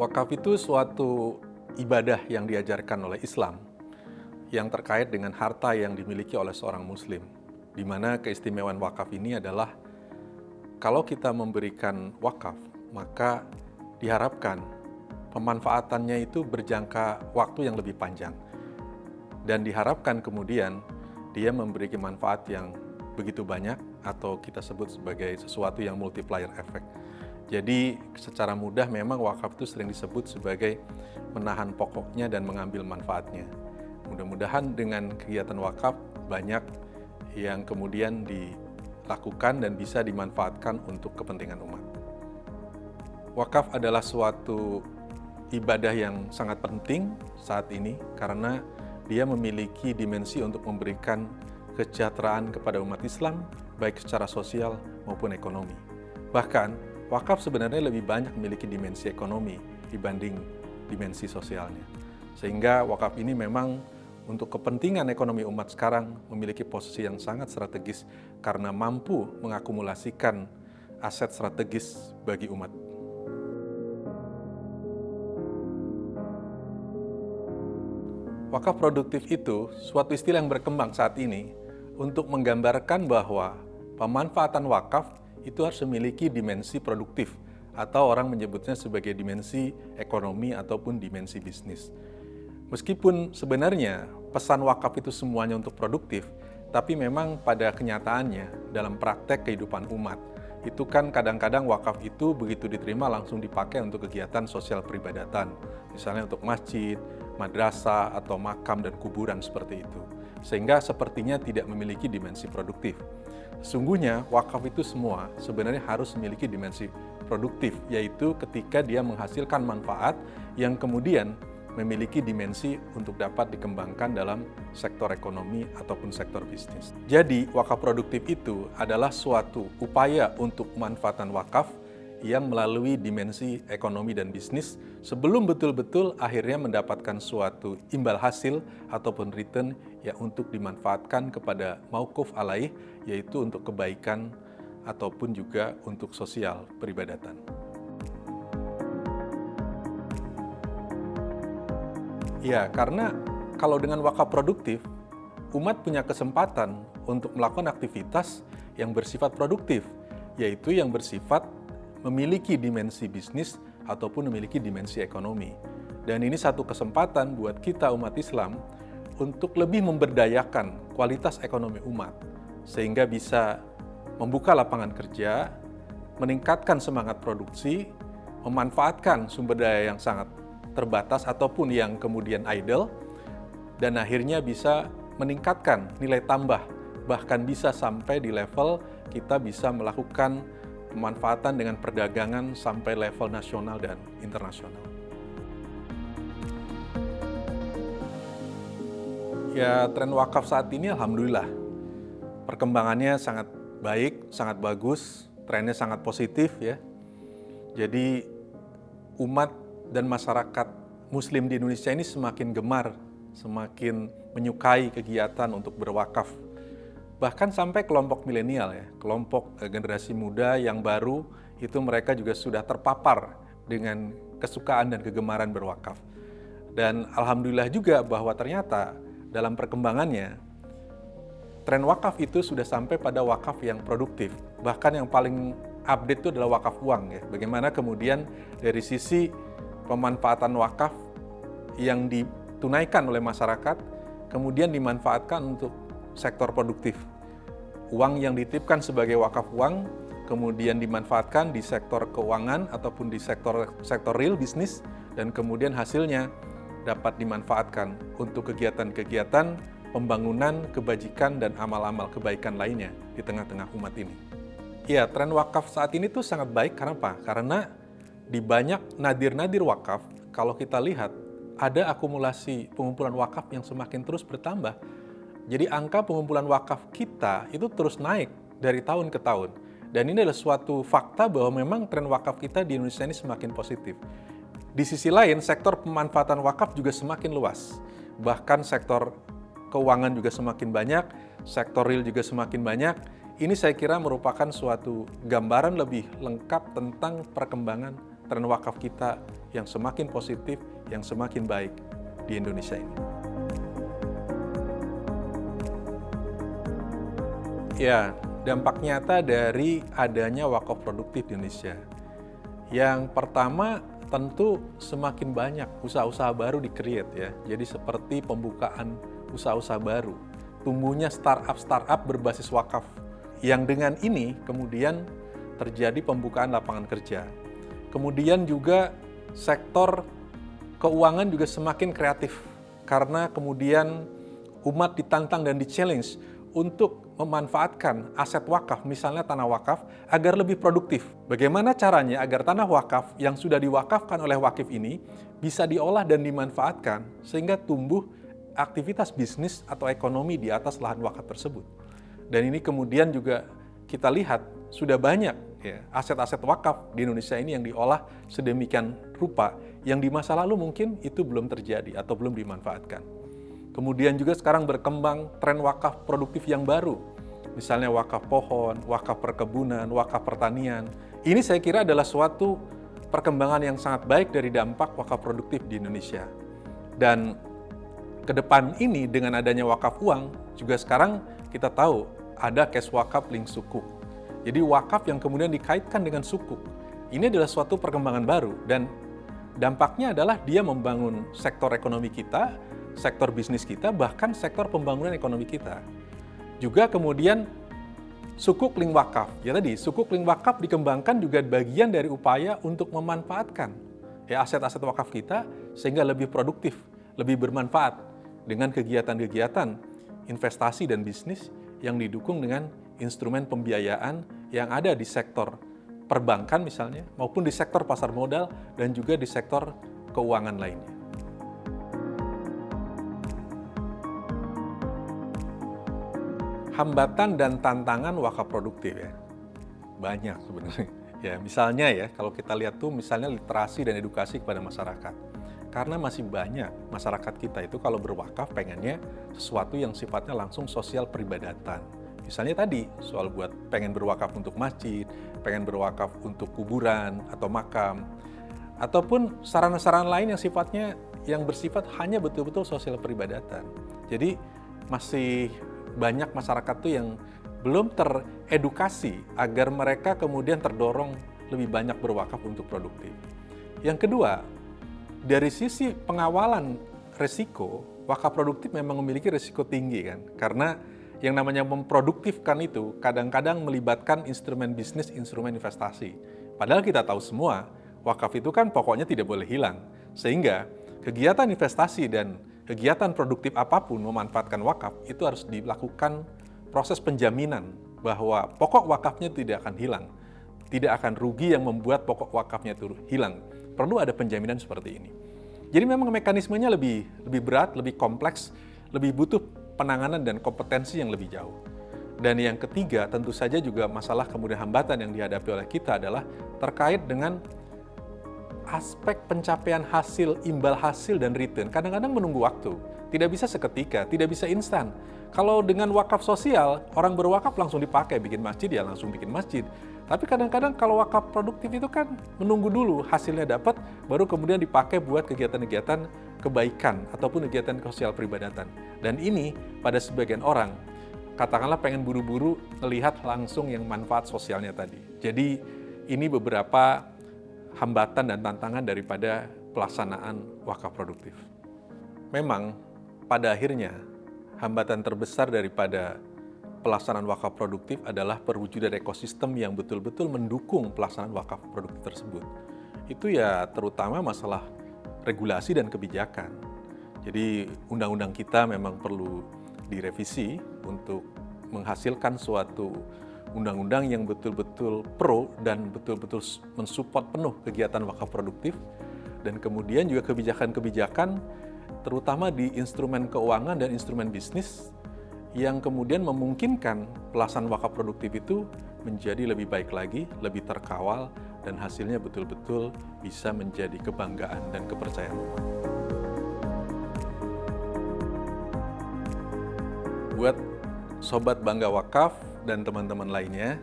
Wakaf itu suatu ibadah yang diajarkan oleh Islam yang terkait dengan harta yang dimiliki oleh seorang muslim. Di mana keistimewaan wakaf ini adalah kalau kita memberikan wakaf, maka diharapkan pemanfaatannya itu berjangka waktu yang lebih panjang. Dan diharapkan kemudian dia memberikan manfaat yang begitu banyak atau kita sebut sebagai sesuatu yang multiplier effect. Jadi secara mudah memang wakaf itu sering disebut sebagai menahan pokoknya dan mengambil manfaatnya. Mudah-mudahan dengan kegiatan wakaf banyak yang kemudian dilakukan dan bisa dimanfaatkan untuk kepentingan umat. Wakaf adalah suatu ibadah yang sangat penting saat ini karena dia memiliki dimensi untuk memberikan kesejahteraan kepada umat Islam baik secara sosial maupun ekonomi. Bahkan wakaf sebenarnya lebih banyak memiliki dimensi ekonomi dibanding dimensi sosialnya. Sehingga wakaf ini memang untuk kepentingan ekonomi umat sekarang memiliki posisi yang sangat strategis karena mampu mengakumulasikan aset strategis bagi umat. Wakaf produktif itu suatu istilah yang berkembang saat ini untuk menggambarkan bahwa pemanfaatan wakaf itu harus memiliki dimensi produktif atau orang menyebutnya sebagai dimensi ekonomi ataupun dimensi bisnis. Meskipun sebenarnya pesan wakaf itu semuanya untuk produktif, tapi memang pada kenyataannya dalam praktek kehidupan umat, itu kan kadang-kadang wakaf itu begitu diterima langsung dipakai untuk kegiatan sosial peribadatan, misalnya untuk masjid, madrasah, atau makam dan kuburan seperti itu. Sehingga sepertinya tidak memiliki dimensi produktif. Sesungguhnya wakaf itu semua sebenarnya harus memiliki dimensi produktif, yaitu ketika dia menghasilkan manfaat yang kemudian memiliki dimensi untuk dapat dikembangkan dalam sektor ekonomi ataupun sektor bisnis. Jadi wakaf produktif itu adalah suatu upaya untuk pemanfaatan wakaf yang melalui dimensi ekonomi dan bisnis sebelum betul-betul akhirnya mendapatkan suatu imbal hasil ataupun return yang untuk dimanfaatkan kepada mauquf alaih, yaitu untuk kebaikan ataupun juga untuk sosial peribadatan. Ya, karena kalau dengan wakaf produktif, umat punya kesempatan untuk melakukan aktivitas yang bersifat produktif, yaitu yang bersifat memiliki dimensi bisnis ataupun memiliki dimensi ekonomi. Dan ini satu kesempatan buat kita umat Islam untuk lebih memberdayakan kualitas ekonomi umat, sehingga bisa membuka lapangan kerja, meningkatkan semangat produksi, memanfaatkan sumber daya yang sangat terbatas ataupun yang kemudian idle, dan akhirnya bisa meningkatkan nilai tambah, bahkan bisa sampai di level kita bisa melakukan pemanfaatan dengan perdagangan sampai level nasional dan internasional. Ya, tren wakaf saat ini alhamdulillah perkembangannya sangat baik, sangat bagus, trennya sangat positif ya. Jadi umat dan masyarakat muslim di Indonesia ini semakin gemar, semakin menyukai kegiatan untuk berwakaf. Bahkan sampai kelompok milenial ya, kelompok generasi muda yang baru itu mereka juga sudah terpapar dengan kesukaan dan kegemaran berwakaf. Dan alhamdulillah juga bahwa ternyata dalam perkembangannya tren wakaf itu sudah sampai pada wakaf yang produktif. Bahkan yang paling update itu adalah wakaf uang ya. Bagaimana kemudian dari sisi pemanfaatan wakaf yang ditunaikan oleh masyarakat kemudian dimanfaatkan untuk sektor produktif. Uang yang dititipkan sebagai wakaf uang kemudian dimanfaatkan di sektor keuangan ataupun di sektor real bisnis, dan kemudian hasilnya dapat dimanfaatkan untuk kegiatan-kegiatan pembangunan, kebajikan, dan amal-amal kebaikan lainnya di tengah-tengah umat ini. Ya, tren wakaf saat ini tuh sangat baik. Karena apa? Karena di banyak nadir-nadir wakaf, kalau kita lihat ada akumulasi pengumpulan wakaf yang semakin terus bertambah. Jadi angka pengumpulan wakaf kita itu terus naik dari tahun ke tahun. Dan ini adalah suatu fakta bahwa memang tren wakaf kita di Indonesia ini semakin positif. Di sisi lain, sektor pemanfaatan wakaf juga semakin luas. Bahkan sektor keuangan juga semakin banyak, sektor real juga semakin banyak. Ini saya kira merupakan suatu gambaran lebih lengkap tentang perkembangan tren wakaf kita yang semakin positif, yang semakin baik di Indonesia ini. Ya, dampak nyata dari adanya wakaf produktif di Indonesia. Yang pertama, tentu semakin banyak usaha-usaha baru di-create ya. Jadi seperti pembukaan usaha-usaha baru, tumbuhnya startup berbasis wakaf. Yang dengan ini kemudian terjadi pembukaan lapangan kerja. Kemudian juga sektor keuangan juga semakin kreatif karena kemudian umat ditantang dan di-challenge untuk memanfaatkan aset wakaf, misalnya tanah wakaf, agar lebih produktif. Bagaimana caranya agar tanah wakaf yang sudah diwakafkan oleh wakif ini bisa diolah dan dimanfaatkan sehingga tumbuh aktivitas bisnis atau ekonomi di atas lahan wakaf tersebut. Dan ini kemudian juga kita lihat sudah banyak ya, aset-aset wakaf di Indonesia ini yang diolah sedemikian rupa yang di masa lalu mungkin itu belum terjadi atau belum dimanfaatkan. Kemudian juga sekarang berkembang tren wakaf produktif yang baru. Misalnya wakaf pohon, wakaf perkebunan, wakaf pertanian. Ini saya kira adalah suatu perkembangan yang sangat baik dari dampak wakaf produktif di Indonesia. Dan ke depan ini dengan adanya wakaf uang, juga sekarang kita tahu ada cash wakaf link sukuk. Jadi wakaf yang kemudian dikaitkan dengan sukuk. Ini adalah suatu perkembangan baru dan dampaknya adalah dia membangun sektor ekonomi kita, sektor bisnis kita, bahkan sektor pembangunan ekonomi kita. Juga kemudian sukuk link wakaf. Ya tadi, sukuk link wakaf dikembangkan juga bagian dari upaya untuk memanfaatkan ya aset-aset wakaf kita sehingga lebih produktif, lebih bermanfaat dengan kegiatan-kegiatan investasi dan bisnis yang didukung dengan instrumen pembiayaan yang ada di sektor perbankan misalnya, maupun di sektor pasar modal dan juga di sektor keuangan lainnya. Hambatan dan tantangan wakaf produktif ya, banyak sebenarnya. Ya misalnya ya, kalau kita lihat tuh misalnya literasi dan edukasi kepada masyarakat. Karena masih banyak masyarakat kita itu kalau berwakaf pengennya sesuatu yang sifatnya langsung sosial peribadatan. Misalnya tadi soal buat pengen berwakaf untuk masjid, pengen berwakaf untuk kuburan atau makam, ataupun sarana-sarana lain yang sifatnya yang bersifat hanya betul-betul sosial peribadatan. Jadi masih banyak masyarakat tuh yang belum teredukasi agar mereka kemudian terdorong lebih banyak berwakaf untuk produktif. Yang kedua, dari sisi pengawalan risiko, wakaf produktif memang memiliki risiko tinggi kan, karena yang namanya memproduktifkan itu kadang-kadang melibatkan instrumen bisnis, instrumen investasi. Padahal kita tahu semua, wakaf itu kan pokoknya tidak boleh hilang. Sehingga kegiatan investasi dan kegiatan produktif apapun memanfaatkan wakaf itu harus dilakukan proses penjaminan bahwa pokok wakafnya tidak akan hilang. Tidak akan rugi yang membuat pokok wakafnya itu hilang. Perlu ada penjaminan seperti ini. Jadi memang mekanismenya lebih berat, lebih kompleks, lebih butuh penanganan dan kompetensi yang lebih jauh. Dan yang ketiga, tentu saja juga masalah kemudian hambatan yang dihadapi oleh kita adalah terkait dengan aspek pencapaian hasil, imbal hasil, dan return. Kadang-kadang menunggu waktu. Tidak bisa seketika, tidak bisa instan. Kalau dengan wakaf sosial, orang berwakaf langsung dipakai, bikin masjid ya langsung bikin masjid. Tapi kadang-kadang kalau wakaf produktif itu kan menunggu dulu hasilnya dapat, baru kemudian dipakai buat kegiatan-kegiatan kebaikan ataupun kegiatan sosial peribadatan. Dan ini pada sebagian orang, katakanlah pengen buru-buru melihat langsung yang manfaat sosialnya tadi. Jadi ini beberapa hambatan dan tantangan daripada pelaksanaan wakaf produktif. Memang pada akhirnya hambatan terbesar daripada pelaksanaan wakaf produktif adalah perwujudan ekosistem yang betul-betul mendukung pelaksanaan wakaf produktif tersebut. Itu ya terutama masalah regulasi dan kebijakan. Jadi undang-undang kita memang perlu direvisi untuk menghasilkan suatu undang-undang yang betul-betul pro dan betul-betul mensupport penuh kegiatan wakaf produktif, dan kemudian juga kebijakan-kebijakan terutama di instrumen keuangan dan instrumen bisnis yang kemudian memungkinkan pelaksanaan wakaf produktif itu menjadi lebih baik lagi, lebih terkawal, dan hasilnya betul-betul bisa menjadi kebanggaan dan kepercayaan umat. Buat Sobat Bangga Wakaf dan teman-teman lainnya,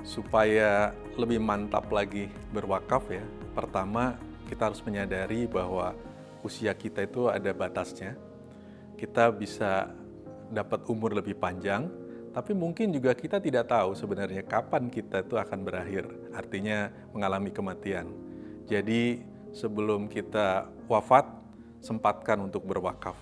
supaya lebih mantap lagi berwakaf ya, pertama kita harus menyadari bahwa usia kita itu ada batasnya. Kita bisa dapat umur lebih panjang, tapi mungkin juga kita tidak tahu sebenarnya kapan kita itu akan berakhir, artinya mengalami kematian. Jadi sebelum kita wafat, sempatkan untuk berwakaf.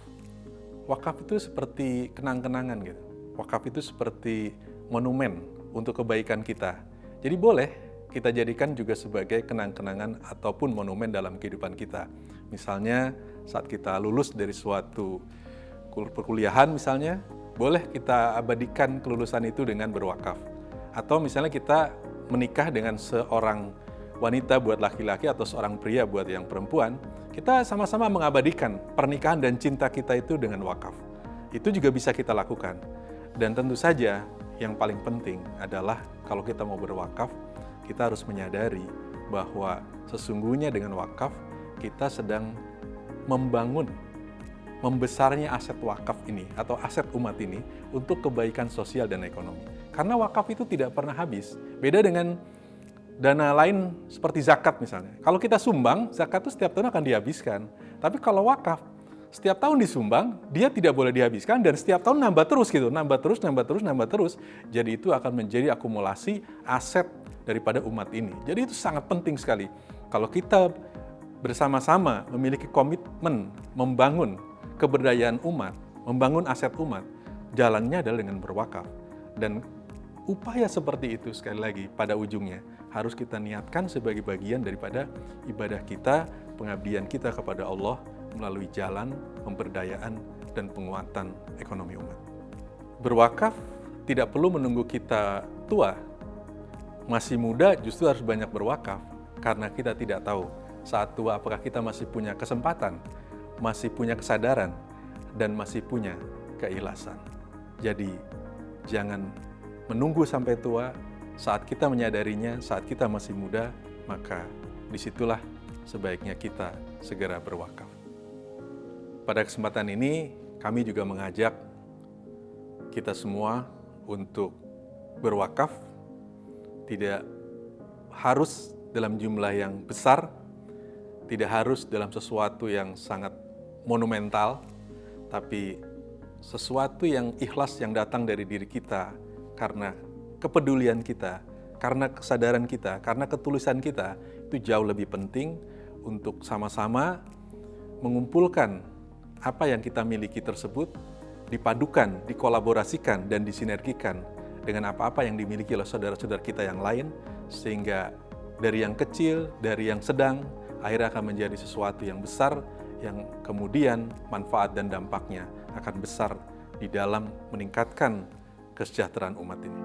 Wakaf itu seperti kenang-kenangan gitu. Wakaf itu seperti monumen untuk kebaikan kita. Jadi boleh kita jadikan juga sebagai kenang-kenangan ataupun monumen dalam kehidupan kita. Misalnya saat kita lulus dari suatu perkuliahan misalnya, boleh kita abadikan kelulusan itu dengan berwakaf. Atau misalnya kita menikah dengan seorang wanita buat laki-laki atau seorang pria buat yang perempuan, kita sama-sama mengabadikan pernikahan dan cinta kita itu dengan wakaf. Itu juga bisa kita lakukan. Dan tentu saja yang paling penting adalah kalau kita mau berwakaf, kita harus menyadari bahwa sesungguhnya dengan wakaf kita sedang membangun, membesarnya aset wakaf ini atau aset umat ini untuk kebaikan sosial dan ekonomi. Karena wakaf itu tidak pernah habis. Beda dengan dana lain seperti zakat misalnya. Kalau kita sumbang, zakat itu setiap tahun akan dihabiskan. Tapi kalau wakaf, setiap tahun disumbang, dia tidak boleh dihabiskan dan setiap tahun nambah terus gitu, nambah terus. Jadi itu akan menjadi akumulasi aset daripada umat ini. Jadi itu sangat penting sekali. Kalau kita bersama-sama memiliki komitmen membangun keberdayaan umat, membangun aset umat, jalannya adalah dengan berwakaf. Dan upaya seperti itu sekali lagi pada ujungnya harus kita niatkan sebagai bagian daripada ibadah kita, pengabdian kita kepada Allah melalui jalan pemberdayaan dan penguatan ekonomi umat. Berwakaf tidak perlu menunggu kita tua. Masih muda justru harus banyak berwakaf karena kita tidak tahu saat tua apakah kita masih punya kesempatan, masih punya kesadaran, dan masih punya keikhlasan. Jadi jangan menunggu sampai tua. Saat kita menyadarinya, saat kita masih muda, maka disitulah sebaiknya kita segera berwakaf. Pada kesempatan ini, kami juga mengajak kita semua untuk berwakaf, tidak harus dalam jumlah yang besar, tidak harus dalam sesuatu yang sangat monumental, tapi sesuatu yang ikhlas yang datang dari diri kita karena kepedulian kita, karena kesadaran kita, karena ketulusan kita, itu jauh lebih penting untuk sama-sama mengumpulkan apa yang kita miliki tersebut, dipadukan, dikolaborasikan, dan disinergikan dengan apa-apa yang dimiliki oleh saudara-saudara kita yang lain, sehingga dari yang kecil, dari yang sedang, akhirnya akan menjadi sesuatu yang besar, yang kemudian manfaat dan dampaknya akan besar di dalam meningkatkan kesejahteraan umat ini.